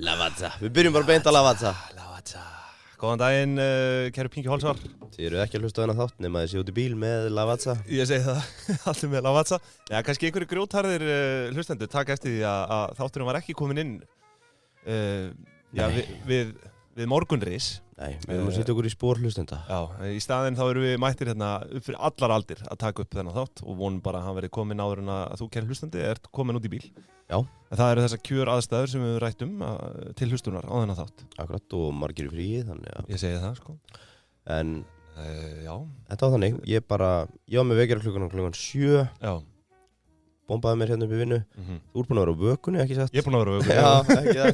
Lavazza, við byrjum bara beint á Lavazza. Góðan daginn, kæru Pinky Holsvar. Þið eru ekki að hlusta á þennan þátt nema þið séu út í bíl með Lavazza. Ég segi það, allir með Lavazza. Já, kannski einhverju grjótharðir hlustendur taka eftir því að þátturinn var ekki komin inn við morgunris. Nei, við erum að setja okkur í spór hlustenda. Já, í staðinn þá erum við mættir hérna upp fyrir allar aldir að taka upp þennan þátt og vonum bara að hann verið komin áður en að þú, kæri hlustandi, ert komin út í bíl. Já. En það eru þessar kjör aðstæður sem við rættum til hlustunar á þennan þátt. Akkurat, og margir í fríi, þannig að... Ég segi það, sko. En... já. Þetta var þannig, ég var með vekjara klukkan 7. Já. Bombaði mér hérna upp í vinnu. Þú ert búin að vera á vökunni, ekki satt? Ég er búin að vera á vökunni. Já, ekki það.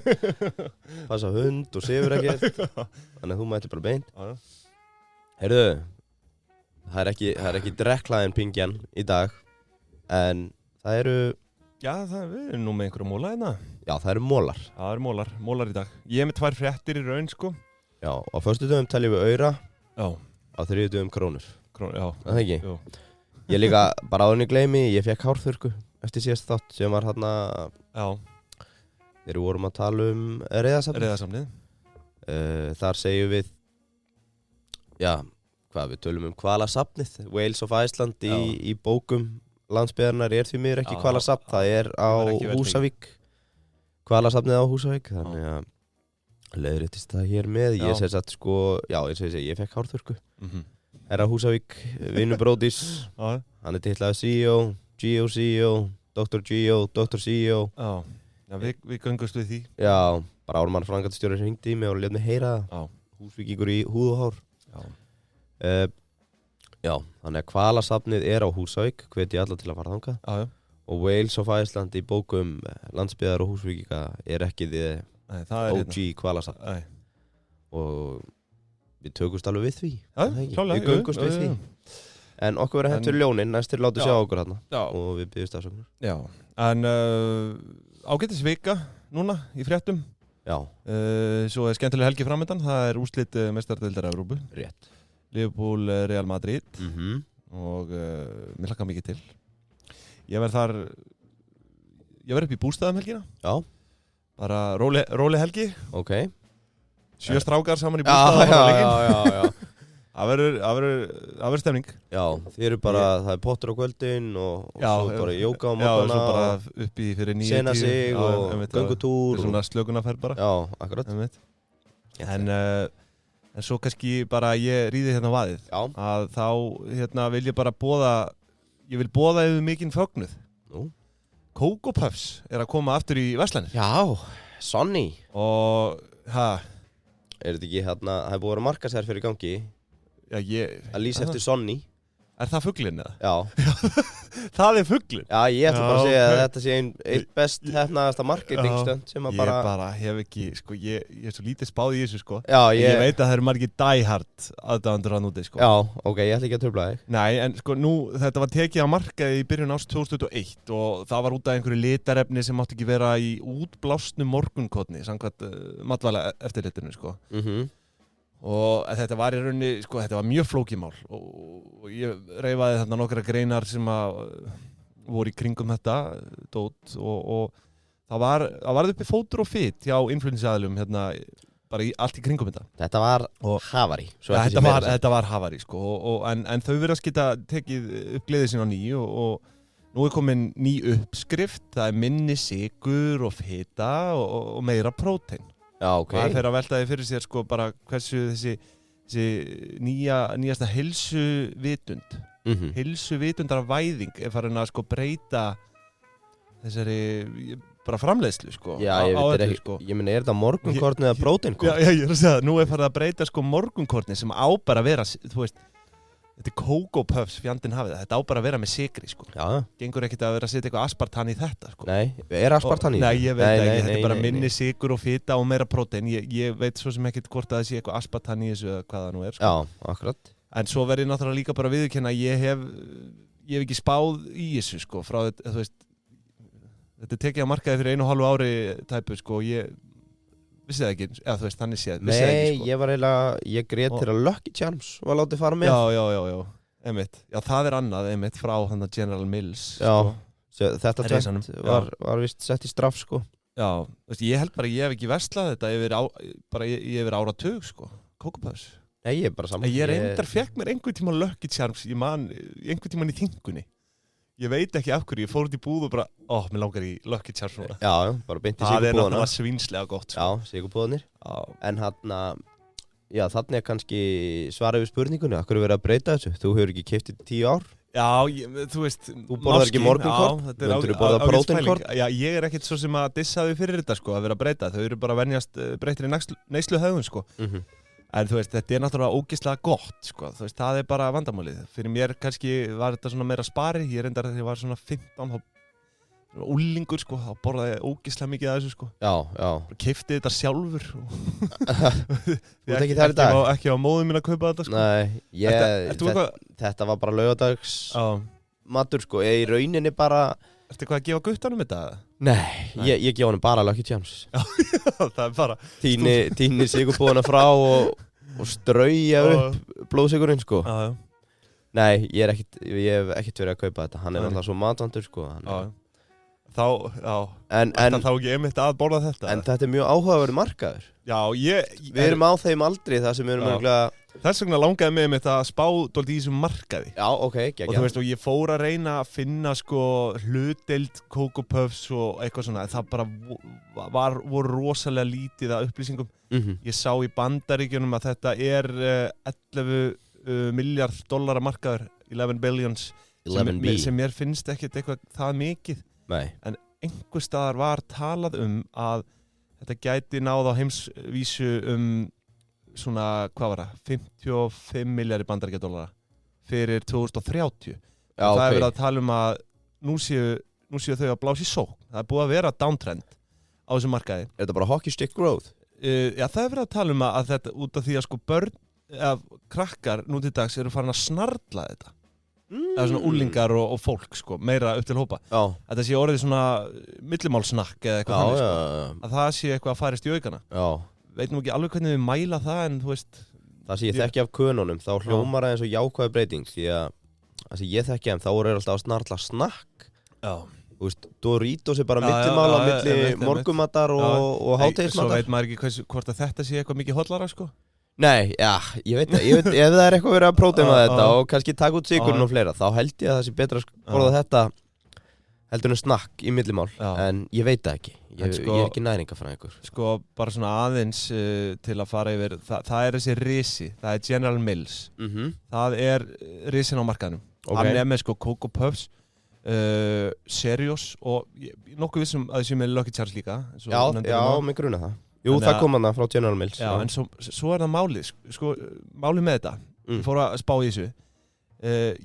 Passa hund og sefur ekkert. Þannig að þú mættir bara beint. Heyrðu, það er ekki drekklaðin pingjan í dag. En það eru... Já, við erum nú með einhverja móla hérna. Já, það eru mólar. Það eru mólar í dag. Ég er með 2 fréttir í raun, sko. Já, á föstudögum teljum við aura. Já. Á þriðjudögum krónur. Já. Það ekki? Jú. Ég líka, bara áður en ég gleymi, ég fékk hárþurrku eftir síðast þátt sem var hérna... Já. Þegar við vorum að tala um Reiðarsamnið. Þar segjum við... Já, við tölum um Hvalasafnið, Wales of Iceland í bókum landsbyggðarinnar því miður ekki Hvalasafn, það er á Húsavík. Hvalasafnið á Húsavík, þannig að leiðréttist það hér með. Ég segi satt sko, ég fékk hárþurrku. Herra Húsavík, vinur bróðis, hann titlaði CEO, Geo CEO, Dr. Geo, Dr. CEO. Já, við göngust við því. Já, bara Ármann framkvæmdastjóri hringdi í mig og lét mig heyra það. Húsvíkingur í húð og hár. Já, þannig að Hvalasafnið er á Húsavík, hvet ég alla til að fara þangað. Já. Og Wales of Iceland í bókum landsbyggðar og Húsvíkinga er ekki OG Hvalasafn. Nei. Og við tökumst alveg við því. Já, klálega. Við göngumst við því. En okkur verður hentur ljónin, næstir látið sjá okkur hérna. Já. Og við byggjumst afsökunar. Já, en ágætis vika núna í fréttum. Já. Svo er skemmtileg helgi framöndan, það er úrslit meistaradeildar Evrópu. Rétt. Liverpool, Real Madrid. Og mér hlakkar mikið til. Ég verð upp í bústaðum helgina. Já. Bara róleg helgi. Ok. 7 strákar saman í bústaðum. Já. Það verður stemning. Já, þið eru bara, það er pottur á kvöldin og svo bara jóka á mótana. Já, svo bara upp í fyrir 9-10. Sena sig og göngutúr. Það er svona slökunarferð bara. Já, akkurat. En svo kannski bara ég ríði hérna vaðið. Já. Að þá vil ég bara boða yfir mikinn fögnuð. Nú? Coco Puffs er að koma aftur í verslanir. Já, Sonny. Og, Er þetta ekki hérna, það er búið að vera markaðsherr fyrir gangi. Já, að lýsa eftir Sonny. Er það fuglinn eða? Já. Það er fuglinn? Já, ég ætla bara að segja að þetta sé einn best hefnaðasta marketingstönd sem að bara... Ég bara hef ekki, sko, ég er svo lítið spáð í þessu, sko. Já, ég veit að það eru margir diehard aðdáendur hann úti, sko. Já, ok, ég ætla ekki að trufla þig. Nei, en sko, þetta var tekið á markaði í byrjun árs 2021 og það var út af einhverju litarefni sem mátti ekki vera í útblásnu morgunkotni, samkvæmt matvæla eftirlitinu, sko. Og þetta var í rauninni, sko, þetta var mjög flókið mál og ég reifaði þarna nokkra greinar sem að voru í kringum þetta dót og það var uppi fótur og fit hjá influensaðalum hérna bara allt í kringum þetta. Þetta var havari. Þetta var havari, sko, en þau virðast geta tekið upp gleðið sín á ný og nú er komin ný uppskrift, það er minni sykur og fita og meira prótein. Já, ok. Það fer að velta því fyrir sér, sko, bara hversu þessi nýjasta heilsuvitund, heilsuvitundarvæðing er farin að, sko, breyta þessari bara framleiðslu, sko. Já, ég meina, er þetta morgunkorn eða próteinkorn? Já, ég er að segja það, nú er farið að breyta, sko, morgunkorni sem á bara að vera, þú veist, þetta er Coco Puffs, fjandinn hafið það, þetta á bara að vera með sykri, sko. Já. Gengur ekkert að vera að setja eitthvað aspartan í þetta, sko. Nei, er aspartan í? Nei, ég veit ekki, þetta er bara minni sykur og fita og meira prótein. Ég veit svo sem ekkert hvort að það sé eitthvað aspartan í þessu eða hvað það nú er, sko. Já, akkurat. En svo verður ég náttúrulega líka bara viðurkenna að ég hef ekki spáð í þessu, sko, frá þetta, þú veist, þetta tekið á markaði fyrir 1,5 ári tæpu, sko, ég Vissið það ekki, eða þú veist, þannig séð. Nei, ég var ég grét þegar Lucky Charms var látið fara með. Já, einmitt. Já, það annað, einmitt, frá hann að General Mills. Já, þetta tvent var vist sett í straff, sko. Já, veist, ég held bara, ég hef ekki verslað þetta yfir áratug, sko. Coco Puffs. Nei, ég bara saman. Ég reyndar fekk mér einhvern tíma Lucky Charms, einhvern tíman í þingunni. Ég veit ekki af hverju, ég fór út í búð og bara, mér langar í Lucky Charms núna. Já, bara beint í sigurbúðana. Það náttúrulega svínslega gott, sko. Já, sigurbúðanir. En þannig kannski svarið við spurningunni, af hverju verið að breyta þessu? Þú hefur ekki keypt í 10 ár? Já, þú veist, þú borðar ekki morgunkorn, myndur þú borða próteinkorn? Já, ég ekkert svo sem að dissa þau fyrir þetta, sko, að vera að breyta. Þau eru bara að venjast breyttir í neysluhegðun, sko. En þú veist, þetta náttúrulega ógeðslega gott, sko. Þú veist, það bara vandamálið. Fyrir mér kannski var þetta svona meira spari. Ég reyndar þegar ég var svona 15, þá úlingur, sko, þá borðaði ég ógeðslega mikið af þessu, sko. Já. Keypti þetta sjálfur. Þú veit ekki það í dag? Ekki á móðum mín að kaupa þetta, sko. Nei, þetta var bara laugardags matur, sko. Í rauninni bara... Ertu eitthvað að gefa guttanum þetta? Nei. Ég gefa honum bara Lucky Charms. Já, það bara... Tíni sigurbúðana frá og strauja upp blóðsigurinn, sko. Já. Nei, ég hef ekkert verið að kaupa þetta. Hann alltaf svo matvandur, sko. En þá ekki einmitt að borða þetta. En þetta mjög áhugaverður markaður. Já, við erum á þeim aldrei það sem við erum örgulega... Þess vegna langaði mig einmitt að spá dálítið í þessum markaði. Já, ok, geggjað. Og þú veist, og ég fór að reyna að finna, sko, hlutdeild Coco Puffs og eitthvað svona. Það bara voru rosalega lítið af upplýsingum. Ég sá í Bandaríkjunum að þetta 11 miljard dollara markaður, 11 billions, sem mér finnst ekkert eitthvað það mikið. Nei. En einhver staðar var talað að þetta gæti náð á heimsvísu svona, hvað var það? 55 miljardir bandaríkjadollara fyrir 2030. Já, það verið að tala að nú séu þau að blása í sókn. Það búið að vera downtrend á þessum markaði. Þetta bara hockey stick growth? Já, það verið að tala að þetta út af því að sko krakkar nú til dags eru farin að snarla þetta. Það svona úlingar og fólk, sko, meira upp til hópa. Já. Þetta sé orðið svona millimálsnakk eða eitthvað þannig, sko. Að það sé eitthvað að færist í aukana. Já. Veit nú ekki alveg hvernig við mæla það, en þú veist... Það sem ég þekki af könunum, þá hljómar það eins og jákvæð breyting, því að það sem ég þekki þá eru alltaf að snarla snakk. Já. Þú veist, Doritos bara millimála, milli morgumatar og hádegismatar. Svo veit maður ekki hvort að þetta sé eitthvað mikið hollara, sko. Nei, já, ég veit ef það eitthvað verið að próteina þetta og kannski taka út sykurinn og fleira, þá held ég að það sé betra að borða þetta heldur en snakk í millimál, en ég veit það ekki. Ég er ekki næringafræðingur. Sko, bara svona aðeins til að fara yfir, það þessi risi, það General Mills. Það risin á markaðnum. Hann með sko Coco Puffs, Cheerios og nokkuð vissum að þessi með Lucky Charms líka. Já, mig gruna það. Jú, það kom hana frá General Mills. Já, en svo það málið, sko, málið með þetta. Ég fór að spá í þessu.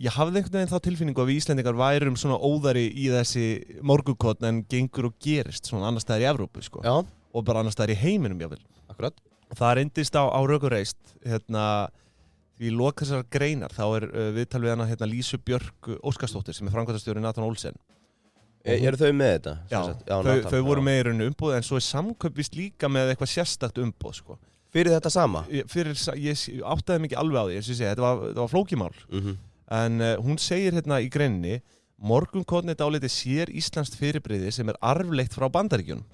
Ég hafði einhvern veginn þá tilfinningu að við Íslendingar værum svona óðari í þessi morgunkorn en gengur og gerist svona annars staðar í Evrópu, sko. Já. Og bara annars staðar í heiminum, jáfnvel. Akkurat. Og það reyndist á rökureist, því í lok þessar greinar, þá viðtal við hana Lísu Björk Óskarsdóttir sem framkvæmdastjóri Nathan Olsen. Eru þau með þetta? Já, þau voru með í rauninu umboð, en svo samkaup vist líka með eitthvað sérstakt umboð, sko. Fyrir þetta sama? Ég áttaði mig ekki alveg á því, þetta var flókimál. En hún segir í greininni, morgunkorn dálítið sér íslenskt fyrirbrigði sem arfleitt frá Bandaríkjunum.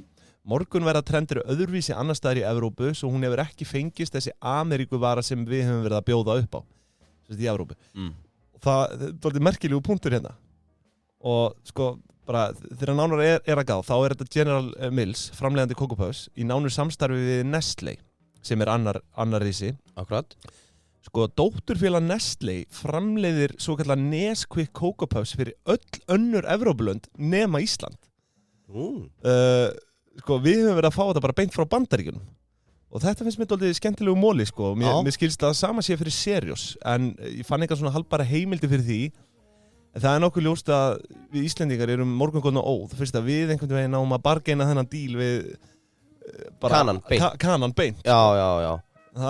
Morgunverðatrendur öðruvísi annars staðar í Evrópu, svo hún hefur ekki fengist þessi Ameríkuvara sem við höfum verið að bjóða upp á, í Evrópu. Það er dálítið merkilegu punktur hérna. Og sko, bara þegar nánar að gá, þá þetta General Mills, framleiðandi Coco Puffs, í nánur samstarfi við Nestlé, sem annar risi. Akkurat. Sko, dótturfélag Nestlé framleiðir svo kallar Nesquik Coco Puffs fyrir öll önnur Evrópulönd nema Ísland. Sko, við höfum verið að fá þetta bara beint frá Bandaríkjunum. Og þetta finnst mér dálítið skemmtilegu móli, sko. Mér skilst að sama sé fyrir Cheerios, en ég fann eitthvað svona halbara heimildi fyrir því. En það nokkuð ljóst að við Íslendingar erum morgunkorn og óð. Fyrst að við einhvern veginn náum að bargeina þennan díl við kanan beint. Já.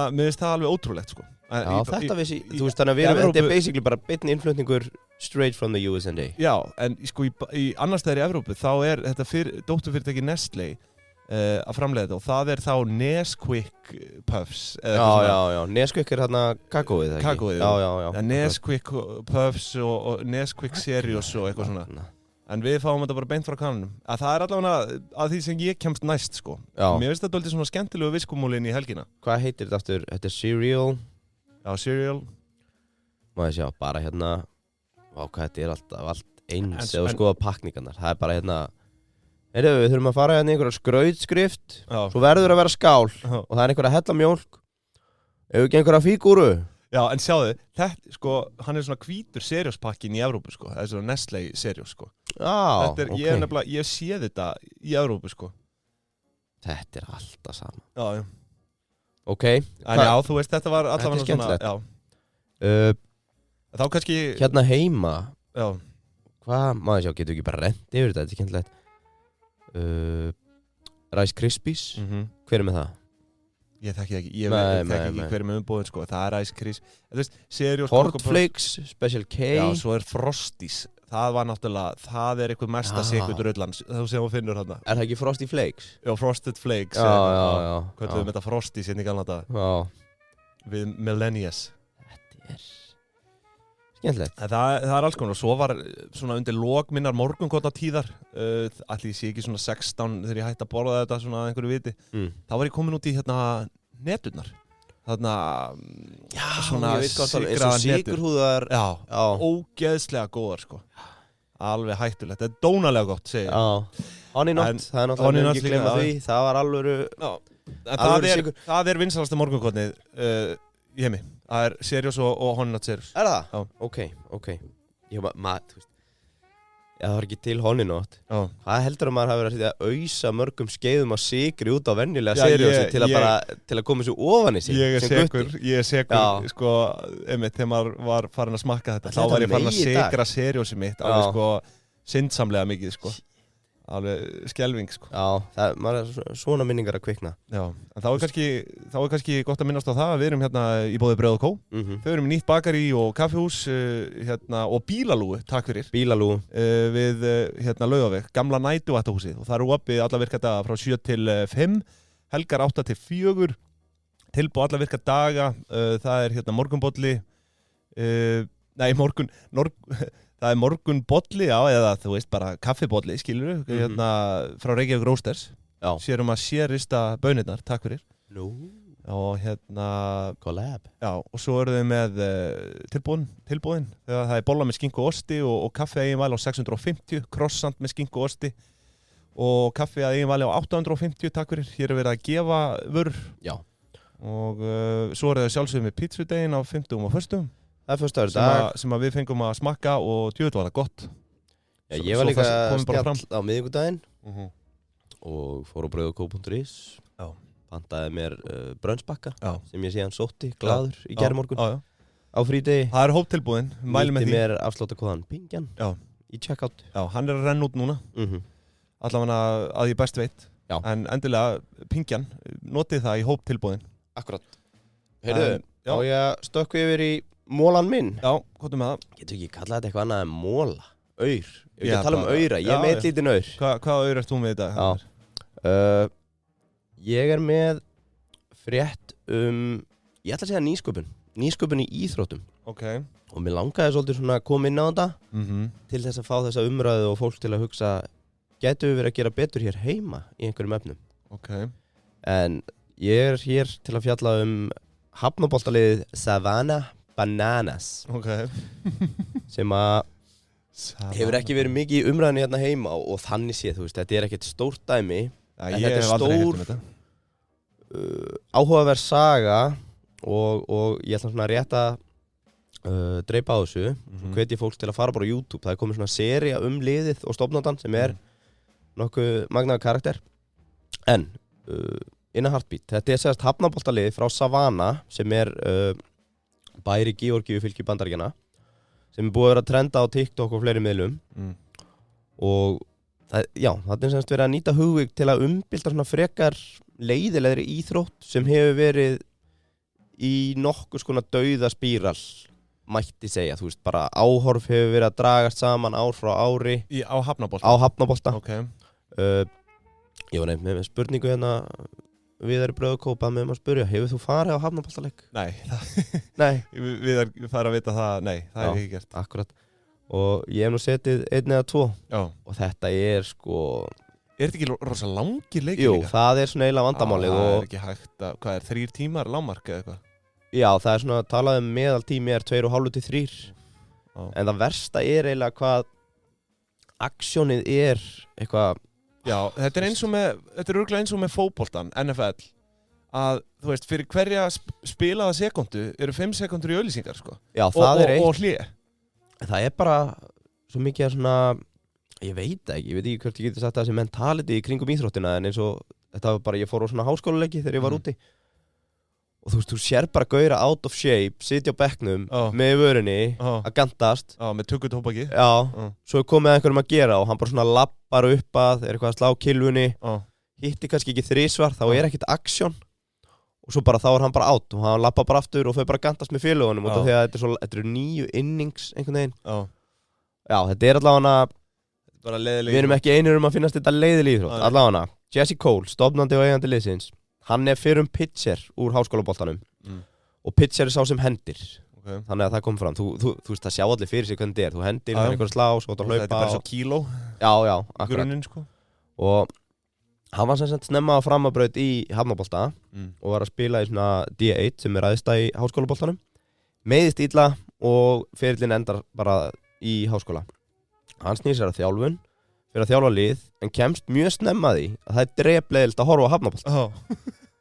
Mér finnst það alveg ótrúlegt, sko. Já, þetta vissi, þú veist þannig að þetta basically bara beinn innflutningur straight from the USA. Já, en sko í annars staðar í Evrópu þá þetta dótturfyrirtæki Nestlé að framleiða þetta og það þá Nesquik Puffs Já, Nesquik þarna kakóið, ekki? Kakóið, já. Nesquik Puffs og Nesquik Cereals og eitthvað svona. En við fáum þetta bara beint frá kananum. Það allavega að því sem ég kemst næst, sko. Já. Mér finnst þetta alltaf svona skemmtilegu viskumúlin í helgina. Hvað heitir þetta aftur? Þetta cereal? Já, cereal. Má ég sjá, bara hérna, hvað þetta alltaf allt eins eða skoða pakningarnar. Það bara hérna, við þurfum að fara hérna í einhverja skrautskrift, svo verður að vera skál og það einhverja hella mjólk, ef ekki einhverja fígúru. Já, en sjáðu, þetta, sko, hann svona hvítur Cereals-pakkin í Evrópu, sko. Það svona Nestlé Cereals, sko. Já, ok. Ég sé þetta í Evrópu, sko. Þetta alltaf sama. Já. Ok. En já, þú veist, þetta var allavega svona, já. Þá kannski... Hérna heima. Já. Hvað, maður sjá, getur ekki bara rent yfir þetta er skemmtilegt. Rice Krispies, hver með það? Ég þekki ekki, ég þekki ekki hver með umbúðin, sko. Það Rice Krispies, Cereals, Cornflakes, Special K. Já, svo Frosties. Það var náttúrulega, það eitthvað mesta sykurrullans, þú sem þú finnur þarna. Það ekki Frosty Flakes? Já, Frosted Flakes. Já. Hvernig við þetta Frosties hérna í gamla daga? Já. Við Millennials. Þetta skemmtilegt. Það alls konar og svo var svona undir lok minnar morgunkotnatíðar ætli ég sé ekki svona 16 þegar ég hætti að borða þetta svona einhverju viti þá var ég komin út í hérna neturnar þarna svona sigraða sykurhúðar ógeðslega góðar sko alveg hættulegt, þetta dónalega gott segja ég Honey Nut, það náttúrulega ekki glemma því það var alvöru það vinsalasta morgunkotnið í heimi. Það Cereals og Honey Nut Cereals. Það? Já. Ok. Þú veist, það var ekki til Honey Nut. Já. Hvað heldur maður hafi verið að ausa mörgum skeiðum af sykri út á venjulega Cerealsi til að koma svo ofan í sig? Ég sekur, sko, einmitt, þegar maður var farin að smakka þetta, þá var ég farin að sekra Cerealsi mitt, alveg sko, syndsamlega mikið, sko. Alveg skelving, sko. Já, maður svona minningar að kvikna. Já, en þá kannski gott að minnast á það að við erum hérna í boði Brauð & Co. Þau erum í nýtt bakari og kaffihús hérna, og bílalúgu, takk fyrir. Bílalúgu. Við hérna Laugaveg, gamla nætuvættahúsið og það eru opið alla virka daga frá 7 til 5, helgar 8 til 4, tilboð alla virka daga, það hérna morgunbolli, það morgunbolli, eða þú veist bara kaffibolli, skilur við, hérna frá Reykjavík Roasters. Já. Sérum að sérista baunirnar, takk fyrir. Og hérna... Collab. Já, og svo eru þau með tilbúin. Það bolla með skinku og osti og kaffi að eigin vali á 650, croissant með skinku og osti og kaffi að eigin vali á 850, takk fyrir. Hér verið að gefa vörur. Já. Og svo eru þau sjálfsögum með pizzudegin á 50 og 1. Það fyrstaður dag sem við fengum að smakka og djöfull var það gott. Já, ég var líka spjall á miðvikudaginn og fór á brauð.co.is pantaði mér brönnsbakka sem ég síðan sótti glaður í gærmorgun á frídegi. Það hóptilbúðin, mæli með því. Nýtti mér afsláttarkóðan Pingjan í checkout. Já, hann að renna út núna. Allavega að ég best veit. En endilega Pingjan, notið það í hóptilbúðin. Akkurat. Heyrðu, á ég stökku yfir í mólan minn? Já, hvað með það? Getur ekki kallað þetta eitthvað annað en móla? Aur? Ég vil ekki tala um aura, ég með lítinn aur. Hvað aur ert þú með þetta? Já. Ég með frétt ég ætla að segja nýsköpun. Nýsköpun í íþróttum. Ok. Og mér langaði svolítið svona að koma inn á þetta til þess að fá þessa umræðu og fólk til að hugsa getum við verið að gera betur hér heima í einhverjum efnum. Ok. En ég hér til að fjalla hafnaboltaliðið Savannah Bananas sem að hefur ekki verið mikið í umræðinu hérna heima og þannig séð, þú veist, þetta ekkert stórt dæmi en þetta stór áhugaverð saga og ég ætla svona rétt að dreipa á þessu hvet ég fólks til að fara bara á YouTube, það komið svona sería liðið og stofnandan sem nokkuð magnaður karakter en in a heartbeat, þetta segast hafnaboltaliðið frá Savannah sem bæri Georgíu fylki Bandaríkjanna sem búið að vera að trenda á TikTok og fleiri miðlum og það semst verið að nýta hugvik til að umbylta svona frekar leiðilegri íþrótt sem hefur verið í nokkuð skona dauða spíral mætti segja, þú veist, bara áhorf hefur verið að dragast saman ár frá ári á hafnabolta. Á hafnabolta. Okay. Ég var nefnt með spurningu hérna Viðar í Brauðakópa með að spyrja, hefur þú farið á hafnaboltaleik? Nei. Viðar fara að vita það, nei, það hef ég ekki gert. Akkurat. Og ég hef nú setið 1 eða 2. Já. Og þetta sko... Er þetta ekki rosa langir leikir líka? Jú, það svona eiginlega vandamálið. Það ekki hægt að, hvað 3 tímar lágmark eða eitthvað? Já, það svona talað meðaltími 2,5 til 3. En það versta eiginlega hvað aksjónið eitthvað... Já, þetta er örugglega eins og með fótboltan, NFL, að þú veist, fyrir hverja spilaða sekundu eru 5 sekundur í auglýsingar, sko. Já, það er eitt. Og hlé. Það bara svo mikið svona, ég veit ekki hvort ég geti sagt þessi mentality í kringum íþróttina, en eins og þetta var bara, ég fór á svona háskólaleiki þegar ég var úti. Og þú veist, þú sér bara gauðra out of shape, sitja á bekknum með vörinni, að gantast. Já, með tökutóbaki. Já, svo komið einhverjum að gera og hann bara svona lappar upp að, eitthvað að slá kilvunni, hitti kannski ekki 3 svar, þá ekkert aksjón. Og svo bara þá hann bara out og hann lappar bara aftur og þau bara gantast með félagunum út af því að þetta eru 9 innings einhvern veginn. Já, þetta allavega við erum ekki einir að finnast þetta leiðileg íþrótt. Allavega, Jesse Cole, stofnandi og eigandi liðsins. Hann fyrrum pitcher úr háskólaboltanum og pitcher sá sem hendir. Þannig að það kom fram. Þú veist, það sjá allir fyrir sig hvernig þetta þú hendir, það einhver slá, svo þetta hlaupa. Þetta bara svo kíló. Já, akkurat. Grunninn, sko. Og hann var sem sagt snemma á framabraut í hafnabolta og var að spila í svona D1 sem æðsta í háskólaboltanum. Meiðist illa og ferillinn endar bara í háskóla. Hann snýr sér að þjálfun fyrir að þjálfa lið, en kemst mjög snemma því að það drepleiðilt að horfa á hafnabolta.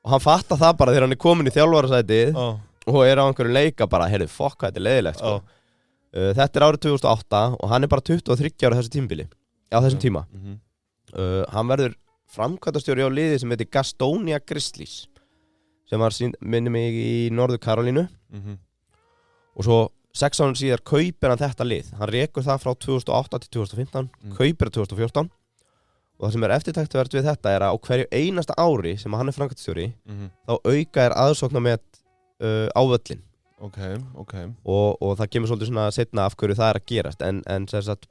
Og hann fattar það bara þegar hann komin í þjálfarasætið og á einhverju leika bara, heyrðu, fokk, þetta leiðilegt, sko. Þetta árið 2008 og hann bara 23 ára þessu tímabili, á þessum tíma. Hann verður framkvæmdastjóri á liði sem heitir Gastonia Grizzlies, sem var, minni mig, í Norður Karolínu. Og svo 6 árum síðar kaupir hann þetta lið. Hann rekur það frá 2008 til 2015, kaupir það 2014. Og það sem eftirtæktuvert við þetta að á hverju einasta ári sem hann framkvæmdastjóri, þá auka aðsóknarmet á völlin. Ok. Og það kemur svolítið svona seinna af hverju það að gerast. En sem sagt,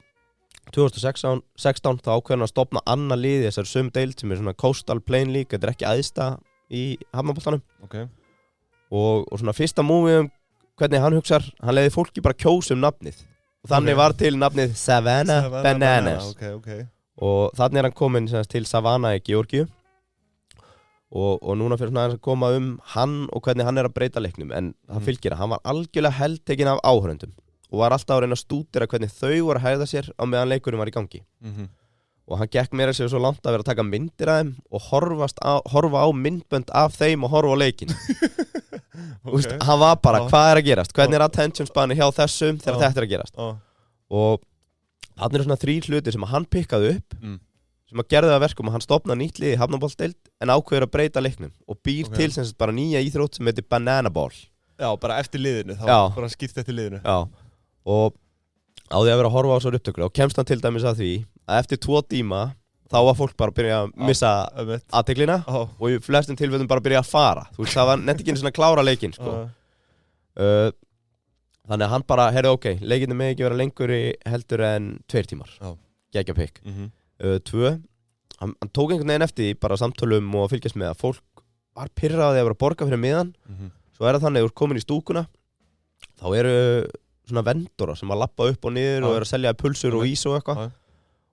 2016 þá ákveður hann að stofna annað lið í þessari sömu deild sem svona Coastal Plain League. Þetta ekki æðsta í hafnaboltanum. Og svona fyrsta múvið hvernig hann hugsar, hann leiði fólki bara kjósa nafnið. Og þannig var til nafnið Savannah Bananas. Og þannig hann kominn til Savannah í Georgíu. Og núna fyrir svona að koma hann og hvernig hann að breyta leiknum. En það fylgir að hann var algjörlega heltekinn af áhörendum. Og var alltaf að reyna að stúdera hvernig þau voru að hægða sér á meðan leikurinn var í gangi. Og hann gekk meira sér svo langt að vera að taka myndir af þeim og horfa á myndbönd af þeim og horfa á leikinn. Hann var bara, hvað að gerast? Hvernig attention spani hjá þessum þegar þetta að gerast? Og hann svona 3 hlutir sem hann pikkaði upp sem að gerði það verkum að hann stofnaði nýtt lið í hafnaboltadeild en ákveður að breyta leiknum og býr til sem sagt bara nýja íþrótt sem heitir Banana Ball. Já, bara eftir liðinu, þá bara skipt eftir liðinu. Já, og á því að vera að horfa á svo upptökur og kemst hann til dæmis að því að eftir 2 tíma þá var fólk bara að byrja að missa athyglinna og í flestum tilfellum bara að byrja að fara. Þú veist, það var nefnt ekki einu svona klára leikinn, sko. Þannig að hann bara, ok, leikinni með ekki vera lengur heldur en 2 tímar. Geggja pikk. 2, hann tók einhvern veginn eftir bara samtölum og fylgjast með að fólk var pirraði að vera að borga fyrir miðan. Svo það þannig að þú ert komin í stúkuna, þá eru svona vendora sem að lappa upp og niður og eru að selja pulsur og ís og eitthvað.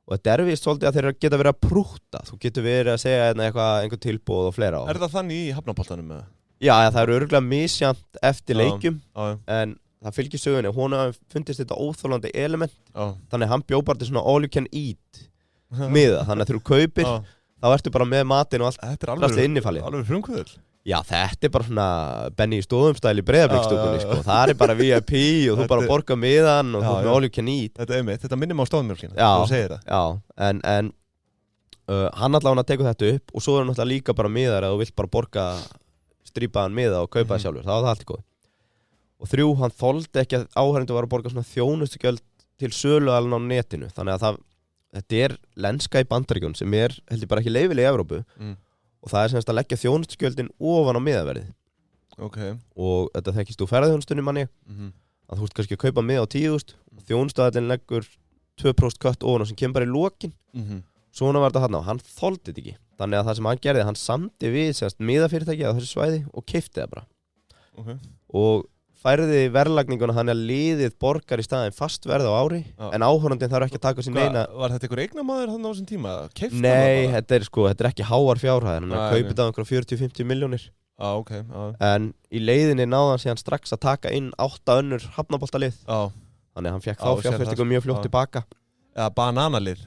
Og þetta vist svolítið að þeir geta verið að prúta. Þú getur verið að segja einhver tilboð og fleira. Er það þannig í hafnaboltanum? Já, það eru örugglega misjafnt eftir leikjum. En það fylgir sögunni. Honum fundist þetta óþolandi element. Þannig hann bjó bara til svona all you can eat miða. Þannig að þegar þú kaupir, þá ertu bara með matinn og allt. Þetta er alveg frumkvöðul. Já, þetta bara svona Benny í Stóðumstæl í Breiðabliksstúkunni, sko. Það bara VIP og þú bara borgar miðan og þú með all you can eat. Þetta minnir mig á Stóðumjólkina, þú segir það. Já, en hann allavega tekur þetta upp og svo náttúrulega líka bara miðar að þú vilt bara borga strípaðan miða og kaupa það sjálfur. Það var það allt í góð. Og 3, hann þoldi ekki að áhærendur var að borga svona þjónustugjöld til söluaðalinn á netinu. Þannig að þetta lenska í Bandaríkjunum sem heldur bara ekki leyfileg í Evrópu. Og það semst að leggja þjónustugjöldin ofan á miðaverðið. Og þetta þekkist þú ferðarþjónustunni manni að þú ert kannski að kaupa miða á 10.000 og þjónustuaðallinn leggur 2% kött ofan á sem kemur bara í lokin. Svona var þetta þarna og hann þoldi þetta ekki. þannig að það sem hann gerði, hann samdi við miðafyrirtæki á þessu svæði og keypti það bara og færði verðlagninguna þannig að liðið borgar í staðinn fast verð á ári en áhorfandinn þarf ekki að taka sín neina. Var þetta einhver eignamaður þannig á þessum tíma? Nei, þetta er ekki háar fjárhæðir, hann kaupið það einhverja 40-50 milljónir. En í leiðinni náði hann síðan strax að taka inn 8 önnur hafnaboltalið þannig að hann fekk þá fjárfestingu mjög fljótt tilbaka. Eða bananalið?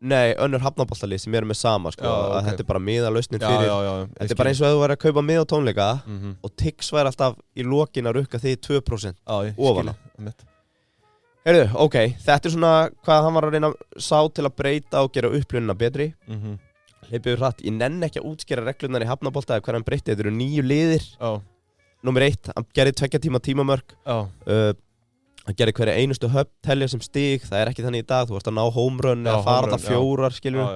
Nei, önnur hafnaboltalið sem eru með sama þetta er bara miðalausnin fyrir þetta er bara eins og að þú væri að kaupa mið á tónleika og Tix væri alltaf í lokin að rukka því 2% ofan á. Heyrðu, ok, þetta er svona hvað hann var að reyna sá til að breyta og gera upplunina betri. Hleypið hratt, ég nenn ekki að útskýra reglurnar í hafnabolta eða hver hann breytti, þetta eru 9 liðir. Númer 1, hann gerði 2 tíma tímamörk. Hann gerði hverja einustu höfn telja sem stig, það er ekki þannig í dag, þú varst að ná home run eða fara alltaf 4, skilur.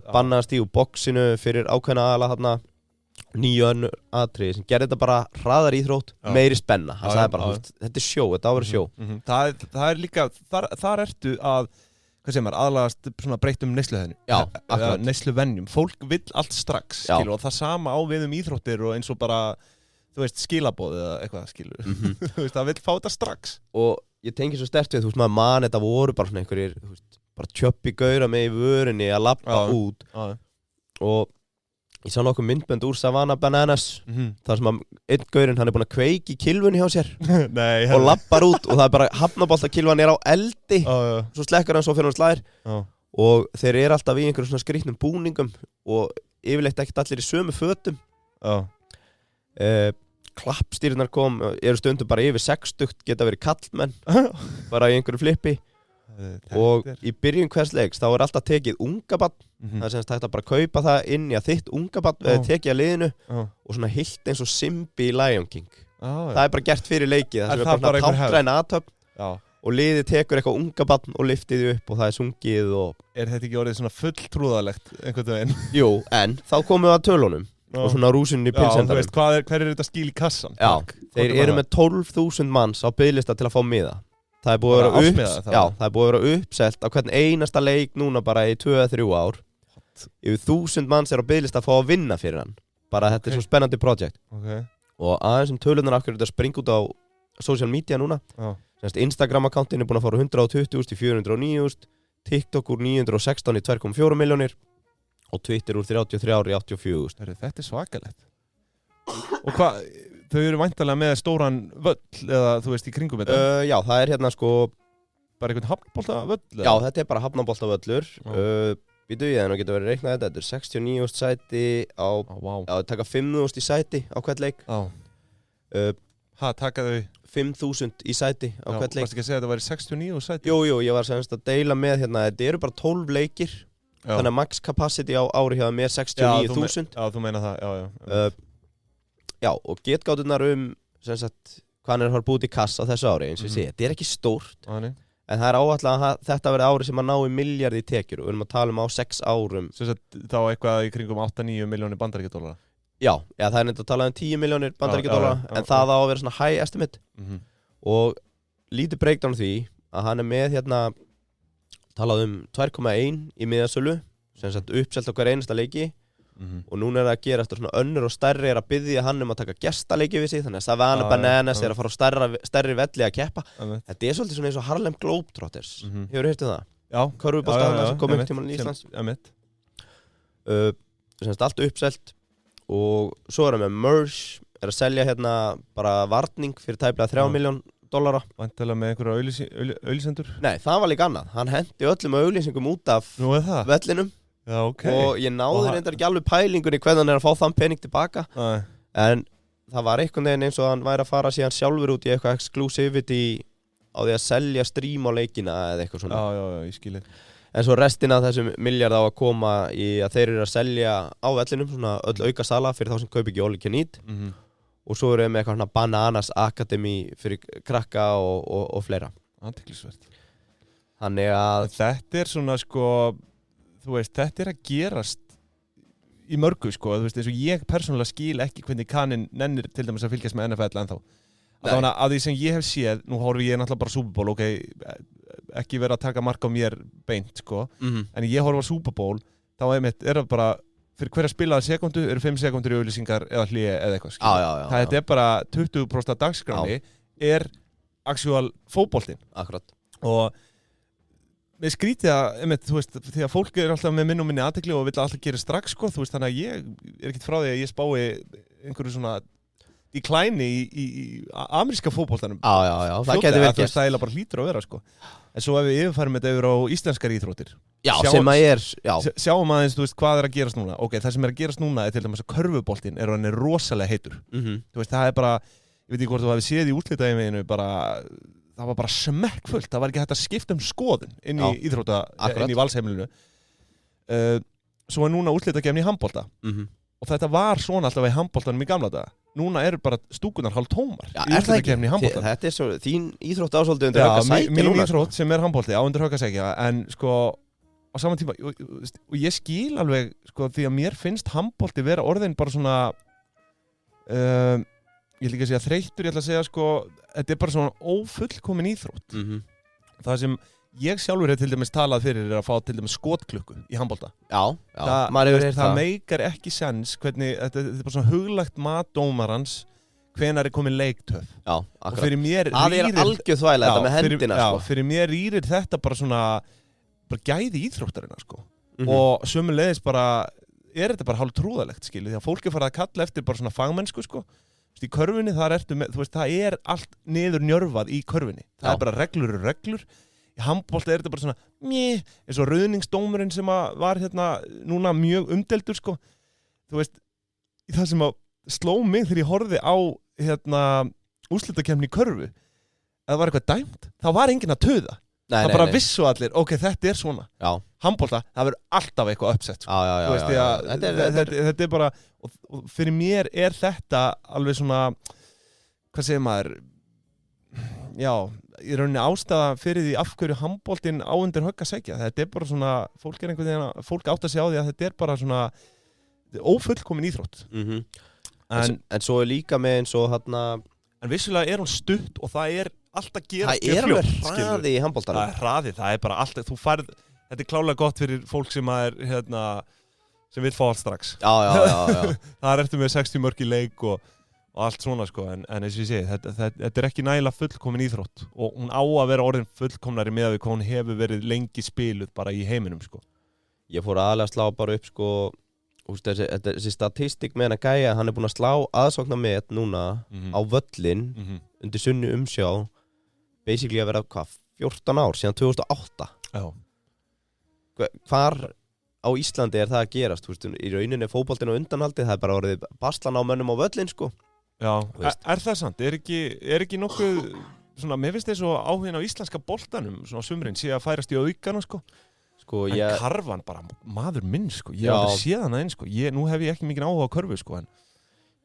Bannaði stíg úr boxinu fyrir ákveðna aðala þarna, 9 önnur atriði sem gerði þetta bara hraðar íþrótt, meiri spenna. Hann sagði bara, þetta er sjó, þetta á að vera sjó. Það er líka, þar ertu að hvað sem aðlagast svona breyttum neysluvenjum. Fólk vill allt strax, skilur, og það sama á við íþróttir og eins og bara, þú veist, skilaboð eða eitthvað, skilur. Þú veist, það vill fá þetta strax. Og ég tengi svo sterkt við, þú veist, maður man þetta voru bara svona einhverjir, þú veist, bara tjöppi gauðra með í vörinni að labba út. Og ég sá nokkuð myndbönd úr Savannah Bananas, þar sem að einn gaurinn, hann er búinn að kveiki kilfunni hjá sér og lappar út og það er bara hafnaboltakilvan er á eldi, svo slekkar hann svo fyrir hann slær og þeir eru alltaf í einhverjum svona skrýtnum búningum og yfirleitt ekkert allir í sömu fötum. Klappstýrnar eru stundum bara yfir 60, geta verið kallmenn bara í einhverju flippi og í byrjun hvers leiks þá er alltaf tekið ungabarn. Það er semst hægt að bara kaupa það inn í að þitt ungabarn eða tekið að liðinu og svona hilt eins og Simbi í Lion King. Það er bara gert fyrir leikið, það sem er bara táttræn aðtöfn og liðið tekur eitthvað ungabarn og lyftið upp og það er sungið og... Er þetta ekki orðið svona fulltrúðalegt einhvern veginn? Jú, en þá komum við að tölunum og svona rúsinni í pilsendarum. Já, þú veist, hver er þetta skil í kassan? Já, þeir eru með 12.000 manns á biðlista til að fá miða. Það er búið að vera uppselt á hvern einasta leik núna bara í 2-3 ár. Yfir 1000 manns er á biðlista að fá að vinna fyrir hann. Bara þetta er svo spennandi projekt. Og aðeins tölurnar akkur þetta springa út á social media núna. Instagram-akkántin er búin að fara 120.000 í 409.000, TikTok úr 916 í 2,4 milljónir og Twitter úr 33 í 84.000. Þetta er svakalegt. Og hvað... Þau eru væntanlega með stóran völl eða þú veist í kringum þetta? Já, það er hérna sko... Bara einhvern hafnaboltavöll? Já, þetta er bara hafnaboltavöllur. Býtu ég, það getur verið reiknað þetta. Þetta er 69.000 sæti á... Já, taka 5.000 í sæti á hvert leik. Taka þau? 5.000 í sæti á hvert leik. Varstu ekki að segja að þetta væri 69 sæti? Jú, ég var semst að deila með hérna. Þetta eru bara 12 leikir. Þannig að max capacity á ári hjá með 69.000. Já, þú meina það, já. Já, og getgáturnar sem sagt, hvað hann er að fara búið í kassa þessu ári, eins og ég segi, þetta er ekki stórt, en það er áætlað að þetta verði ári sem að ná í milljarði í tekjur og við erum að tala á 6 árum. Sem sagt, þá eitthvað í kringum 8-9 milljónir bandaríkjadólara? Já, það er neitt að tala 10 milljónir bandaríkjadólara, en það á að vera svona high estimate. Og lítið breakdown því að hann er með hérna, talað 2,1 í miðasölu, sem sagt uppselt á hver einasta leiki. Og núna er það að gera eftir svona önnur og stærri er að biðja hann að taka gestaleiki við sig, þannig að Savannah Bananas er að fara á stærri velli að keppa. Þetta er svolítið svona eins og Harlem Globetrotters. Hefur heyrt það? Já. Körfuboltaðarna sem kom upp tímann í Íslands. Semst allt uppselt og svo er hann með merch, er að selja hérna bara varning fyrir tæplega $3 milljón. Væntanlega með einhverja auglýsendur? Nei, það var líka annað. Hann hendi öllum auglýsingum út af vellinum. Já, og ég náði reyndar ekki alveg pælingunni hvernig hann er að fá þann pening tilbaka en það var einhvern veginn eins og hann væri að fara síðan sjálfur út í eitthvað exclusivity á því að selja stream á leikina eða eitthvað svona. Já, ég skil. En svo restina af þessum milljarð á að koma í að þeir eru að selja á vellinum svona öll auka sala fyrir þá sem kaupi ekki all you can eat og svo eru við með eitthvað svona Bananas Academy fyrir krakka og fleira. Athyglisvert. Þannig að þetta er svona sko þú veist, þetta er að gerast í mörgu, sko, þú veist, eins og ég persónulega skil ekki hvernig kaninn nennir til dæmis að fylgjast með NFL ennþá. Þannig að því sem ég hef séð, nú horfi ég náttúrulega bara Super Bowl, ok, ekki vera að taka mark á mér beint, sko, en ég horfi á Super Bowl, þá það bara fyrir hverja spilaða sekundu eru 5 sekundur í auglýsingar eða hlýja eða eitthvað það bara 20% af dagskráni actual fótboltinn akkurat og við skrítið þú veist, því að fólk alltaf með minn og minni athygli og vill alltaf gera strax sko, þú veist, þannig að ég ekkert frá því að ég spái einhverju svona decline í ameríska fótboltanum já, það getur vel gert það bara hlýtur að vera sko en svo ef við yfirfærum þetta yfir á íslenskar íþróttir sem að sjáum aðeins, þú veist, hvað að gerast núna ok, það sem að gerast núna til dæmis að körfuboltinn hann rosalega heitur þú veist, það bara, ég veit ekki hvort þú hafi séð í úrslitaheiminu það var bara smekkfullt, það var ekki hægt að skipta skoðun inn í íþrótta, inn í valsheimilinu svo núna úrslitakeppni í handbolta og þetta var svona alltaf í handboltanum í gamla daga núna bara stúkunar hálf tómar í úrslitakeppni í handbolta þetta svo, þín íþrótt ásóldi undir höggasækja mín íþrótt sem handbolti á undir höggasækja en sko á saman tíma og ég skil alveg sko því að mér finnst handbolti vera orðin bara svona ég vil ekki að segja þreyttur, ég ætla að segja sko þetta bara svona ófullkomin íþrótt það sem ég sjálfur til dæmis talað fyrir að fá til dæmis skotklukku í handbolta það meikar ekki sens hvernig, þetta bara svona huglagt mat dómarans hvenær komin leiktöf og fyrir mér algjör þvæla þetta með hendina sko. fyrir mér rýrir þetta bara svona bara gæði íþróttarina sko og sömuleiðis bara þetta bara hálf trúðalegt skilu því að fólk farið að kalla eftir bara svona fagmennsku sko í körfunni þar ertu með, þú veist, það allt niður njörvað í körfunni það bara reglur í handbolta þetta bara svona eins og rauðningsdómurinn sem var hérna núna mjög umdeldur sko þú veist, það sem að sló mig þegar ég horfði á hérna úrslitakeppni í körfu að það var eitthvað dæmt, þá var enginn að töða það bara vissu allir, ok, þetta svona handbolta, það verður alltaf eitthvað uppsett sko. Þetta bara og fyrir mér þetta alveg svona hvað segir maður í rauninni ástæða fyrir því af hverju handboltinn á undir höggasækja þetta bara svona, fólk einhvern veginn fólk átt að segja á því að þetta bara svona ófullkomin íþrótt en svo líka með eins og en vissulega hún stutt og það alltaf gerast það alveg hraði í handboltanum það hraði, það bara alltaf þetta klálega gott fyrir fólk sem hérna sem vil fá allt strax það ertu með 60 mörk í leik og allt svona sko en eins og ég segi þetta ekki nægilega fullkomin íþrótt og hún á að vera orðin fullkomnari með að hún hefur verið lengi spiluð bara í heiminum sko ég fór aðalega að slá bara upp sko þessi statistik með hann að gæja hann búinn að slá aðsóknar með núna á völlin undir sunnu umsjá basically að vera 14 ár síðan 2008 hvar á Íslandi það að gerast þú veist, í rauninni fótboltinn á undanhaldi það bara orðið baslan á mönnum á völlin sko það sant? ekki nokkuð svona, mér finnst þess að áhugin á íslenska boltanum svona sumrin sé að færast í aukana sko en Karvan bara maður minn sko ég hef aldrei séð hana einn sko nú hef ég ekki mikið áhuga á körfu sko en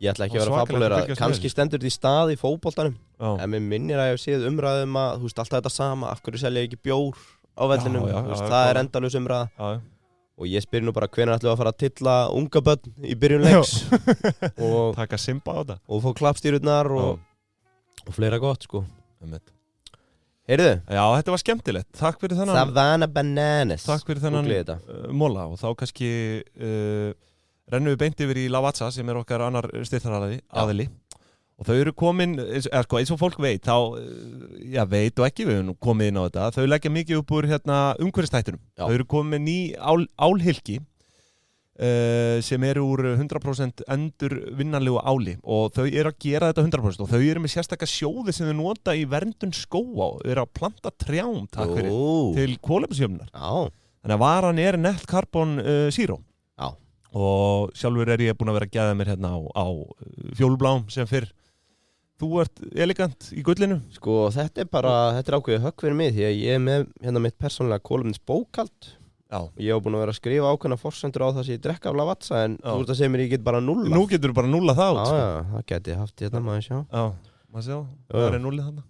ég ætla ekki að vera fabulera kannski stendur þetta í stað í fótboltanum en mér minnir að ég hef séð umræðum að þú veist alltaf þetta sama af hverju selja ekki bjór á vellinum það endalaus umræða og ég spyr nú bara hvenær ætlum við að fara að tilla unga börn í byrjun leiks og taka simba á þetta og fá klappstýrurnar og fleira gott sko heyrðu? Já, þetta var skemmtilegt. Takk fyrir þennan Savannah Bananas. Takk fyrir þennan móla og þá kannski rennum við beint yfir í Lavazza sem okkar annar styrktaraðili og þau eru komin, eins og fólk veit þá, veit og ekki við höfum komið inn á þetta, þau leggja mikið upp úr umhverfistættunum. Þau eru komin með ný álhylki sem eru úr 100% endurvinnanlegu áli og þau eru að gera þetta 100% og þau eru með sérstakka sjóði sem þau nota í verndun skóga og eru að planta trjám til kolefnisjöfnunar. Þannig að varan net carbon zero og sjálfur ég búinn að vera að geða mér á fjólblám sem fyrr. Þú ert elegant í gullinu. Sko þetta er ákveðið högg fyrir mig því að ég með mitt persónulega kolefnisbókhald. Ég hef búinn að vera að skrifa ákveðna forsendur á það sem ég drekka af Lavazza en þú ert að segja mér ég get bara nulla. Nú getur þú bara nulla það út. Það geti ég haft maður sjá. Maður sjá, það nullið þarna.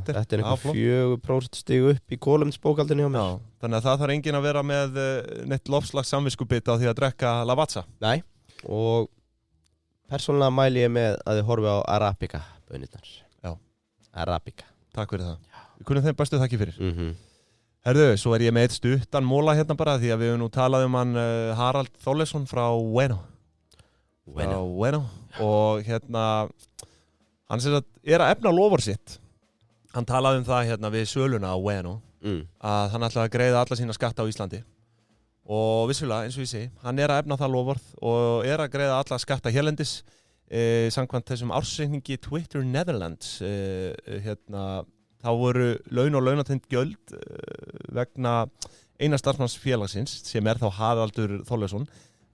Þetta einhver 4% stig upp í kolefnisbókhaldinu hjá mér. Þannig að það þarf enginn að vera með neitt lofslags samviskubit á því að drekka Lavazza. Nei, og persónulega mæli ég með að þið horfi á Arabica bönirnar. Arabica. Takk fyrir það. Við kunnum þeim bestu þakki fyrir. Herðu, svo ég með eitt stuttan móla hérna bara því að við höfum nú talað hann Harald Þorleifsson frá Bueno. Og hérna hann að efna lofar sitt. Hann talaði það hérna við söluna á Bueno að hann ætlaði að greiða alla sína skatta á Íslandi. Og vissulega, eins og ég segi, hann að efna það lofvarð og að greiða alla skatta hérlendis samkvæmt þessum ársreikningi Twitter Netherlands hérna þá voru laun og launatengd gjöld vegna eina starfsmannsfélagsins sem þá Haraldur Þorleifsson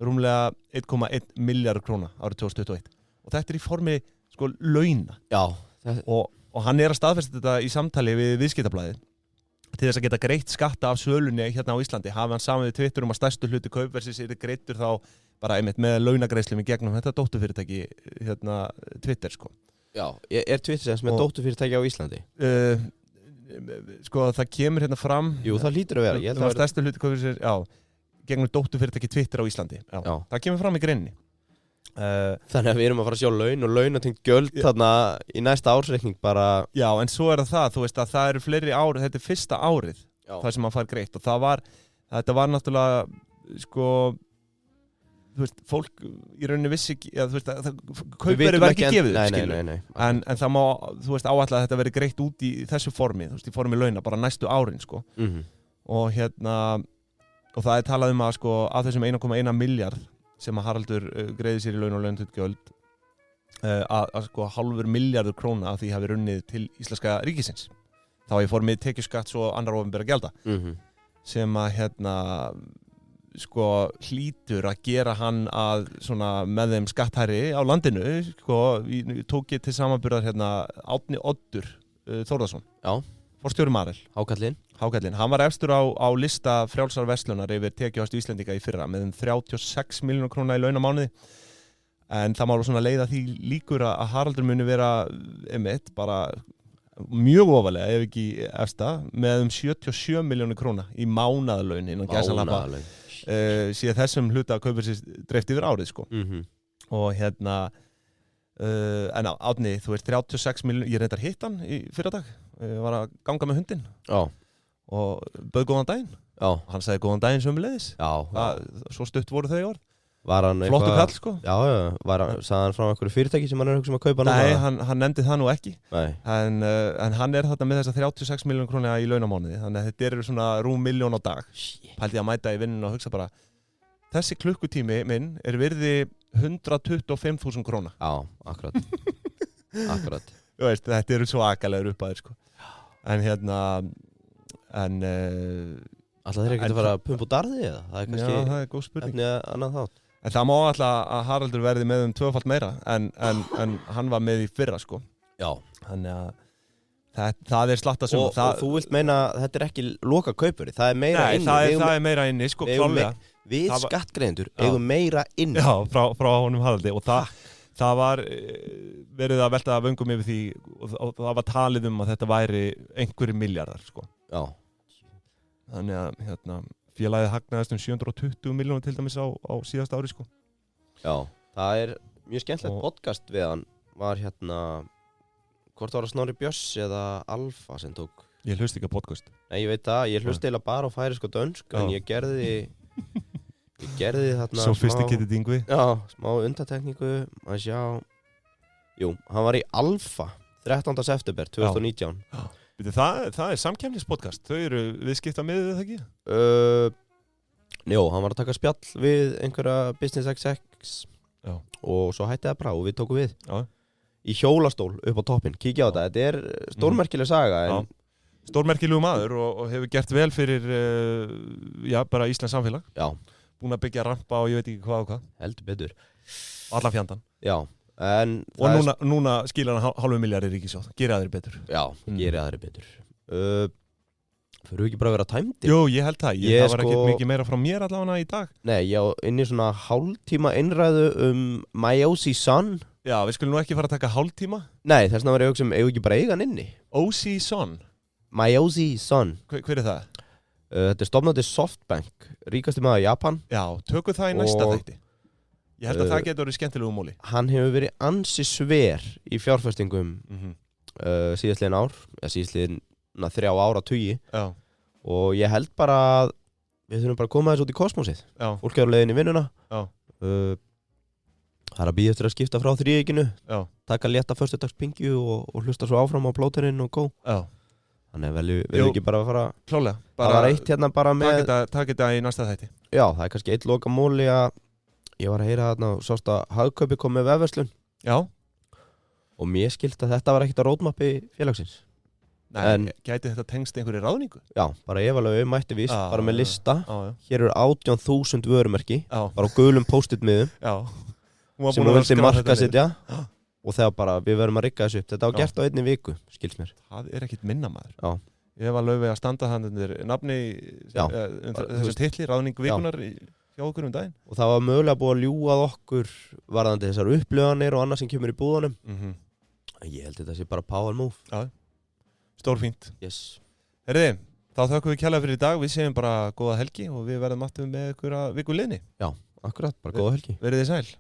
rúmlega 1,1 milljarð króna árið 2021 og þetta í formi sko launa. Já. Og hann að staðfesta þetta í samtali við Viðskiptablaðið til þess að geta greitt skatta af sölunni hérna á Íslandi hafi hann saman við Twitter að stærstu hluti kaupverðsins greiddur þá bara einmitt með launagreiðslum í gegnum þetta dótturfyrirtæki hérna Twitter sko. Já, Twitter sem dótturfyrirtæki á Íslandi? Sko það kemur hérna fram. Jú, það lítur að vera. Það var stærstu hluti kaupverðsins, gegnum dótturfyrirtæki Twitter á Íslandi. Já. Það kemur fram í greinni. Þannig að við erum að fara að sjá laun og launatengt gjöld þarna í næsta ársreikning bara. Já, en svo það, þú veist að það eru fleiri ár, þetta fyrsta árið það sem hann fær greitt og þetta var náttúrulega sko þú veist, fólk í rauninni vissi ekki, þú veist, kaupverðið var ekki gefið, nei. En það má, þú veist, áætla að þetta veri greitt út í þessu formi, þú veist, í formi launa, bara næstu árin, sko. Og hérna, og það talað að, sko, af þessum 1,1 milljarð sem að Haraldur greiði sér í laun og launatengd gjöld, að sko, 0,5 milljarður króna af því hafi runnið til íslenska ríkisins. Þá í formi tekjuskatts og annar opinberra gjalda, sem að, hérna, sko hlýtur að gera hann að svona með þeim skatthæri á landinu sko, tók ég til samanburðar hérna Árni Oddur Þórðarsson forstjóri Marel Hákarlinn, hann var efstur á lista frjálsar verslunar yfir tekjuhæstu Íslendinga í fyrra með 36 milljónir króna í launamánuði en það má svona leiða því líkur að Haraldur muni vera einmitt bara mjög ofalega ef ekki efsta með 77 milljónir króna í mánaðarlaun innan gæsalappa síðan þessum hluta kaupverðsins dreift yfir árið sko. Og hérna en Árni, þú veist 36 miljónir, ég reyndar hitt hann í fyrradag, var að ganga með hundinn og bauð góðan daginn hann sagði góðan daginn sömuleiðis svo stutt voru þau í orð flottu kall sko sagði hann frá einhverju fyrirtæki sem hann að hugsa að kaupa núna? Nei, hann nefndi það nú ekki en hann þarna með þessa 36 milljónir króna í launamánuði þannig að þetta svona rúm milljón á dag pældi að mæta í vinnun og hugsa bara þessi klukkutími minn virði 125.000 króna akkurat Þú veist, þetta svo akalegur uppaðir sko en hérna alltaf þeir ekki að fara að pumpa út arði eða? Það kannski það góð spurning annað þátt En það má alltaf að Haraldur verði með tvöfalt meira en hann var með í fyrra sko. Já. Þannig að það slatta sem og þú vilt meina að þetta ekki loka kaupuri, það meira inni. Nei, það meira inni sko, klálega. Við skattgreiðendur eigum meira inni. Já, frá honum Haraldi og það var verið að velta vöngum yfir því og það var talið að þetta væri einhverjir milljarðar sko. Já. Þannig að félagið hagnaðist 720 milljónir til dæmis á síðasta ári sko. Já, það mjög skemmtilegt podcast við hann var hvort var það Snorri Björns eða Alfa sem tók. Ég hlusti ekki á podcast. Nei, ég veit það, ég hlusti eiginlega bara á færisk og dönsk en ég gerði þarna Sophisticated Ingvi. Já, smá undantekningu að sjá. Jú, hann var í Alfa 13. september 2019. Já. Það samkeppnispodcast, þau eru viðskipta með það ekki? Jó, hann var að taka spjall við einhverja Business XX og svo hætti það bara og við tókum við í hjólastól upp á toppinn, kíkja á þetta stórmerkileg saga Stórmerkilegu maður og hefur gert vel fyrir bara Íslands samfélag búin að byggja rampa og ég veit ekki hvað og hvað heldur betur allan fjandann og núna skilar hann 0,5 milljarðir í ríkissjóð, gera aðrir betur gera aðrir betur fyrir ekki bara að vera tæmdir? Jú, ég held það, það var ekkert mikið meira frá mér allavega í dag Nei, inn í svona hálftíma einræðu My O.C. Son Já, við skulum nú ekki fara að taka hálftíma Nei, þess vegna var ég að hugsa eigum ekki bara eiga hann inni O.C. Son? My O.C. Son Hver það? Þetta stofnandi SoftBank, ríkasti maður í Japan Já, tökum það í næsta þætti Ég held að það getur verið skemmtilegu móli Hann hefur verið ansi sver í fjárfestingum síðastliðin ár síðastliðin 3 áratugi og ég held bara að við þurfum bara að koma þess út í kosmosið. Fólk er á leiðin í vinnuna. Það er að bíða eftir að skipta frá þríeykinu, taka létta föstudagspingju og hlusta svo áfram á plóterinn og gó. Þannig að við ekki bara að fara klálega. Það var eitt hérna bara með Takk þetta í næsta þætti. Já, það er kannski eitt lokamóli að ég var að heyra þarna og sást að Hagkaupi kom með vefverslun. Já. Og mér skilt að þetta var ekkert á roadmapi félagsins. Nei, gæti þetta tengst einhverju ráðningu? Já, bara Eva-Laufey mætti víst, bara með lista. Hér eru 18.000 vörumerki, bara á gulum post-it miðum. Já. Sem hún vildi markaðsetja. Og þegar bara við verðum að rigga þessu upp. Þetta var gert á einni viku, skils mér. Það er ekkit minna maður. Já. Eva-Laufey að standa hann undir nafni þessu titli, ráðning vikunar hjá okkur daginn. Og það var mögulega búið að ljúga okkur varðandi þessar upplifanir og annað sem kemur í búðunum. Ég held þetta sé bara power move. Já. Stórfínt. Yes. Herriði, þá þökkum við kærlega fyrir í dag. Við segjum bara góða helgi og við verðum aftur með ykkur að viku liðni. Já, akkurat, bara góða helgi. Verið þið sæl.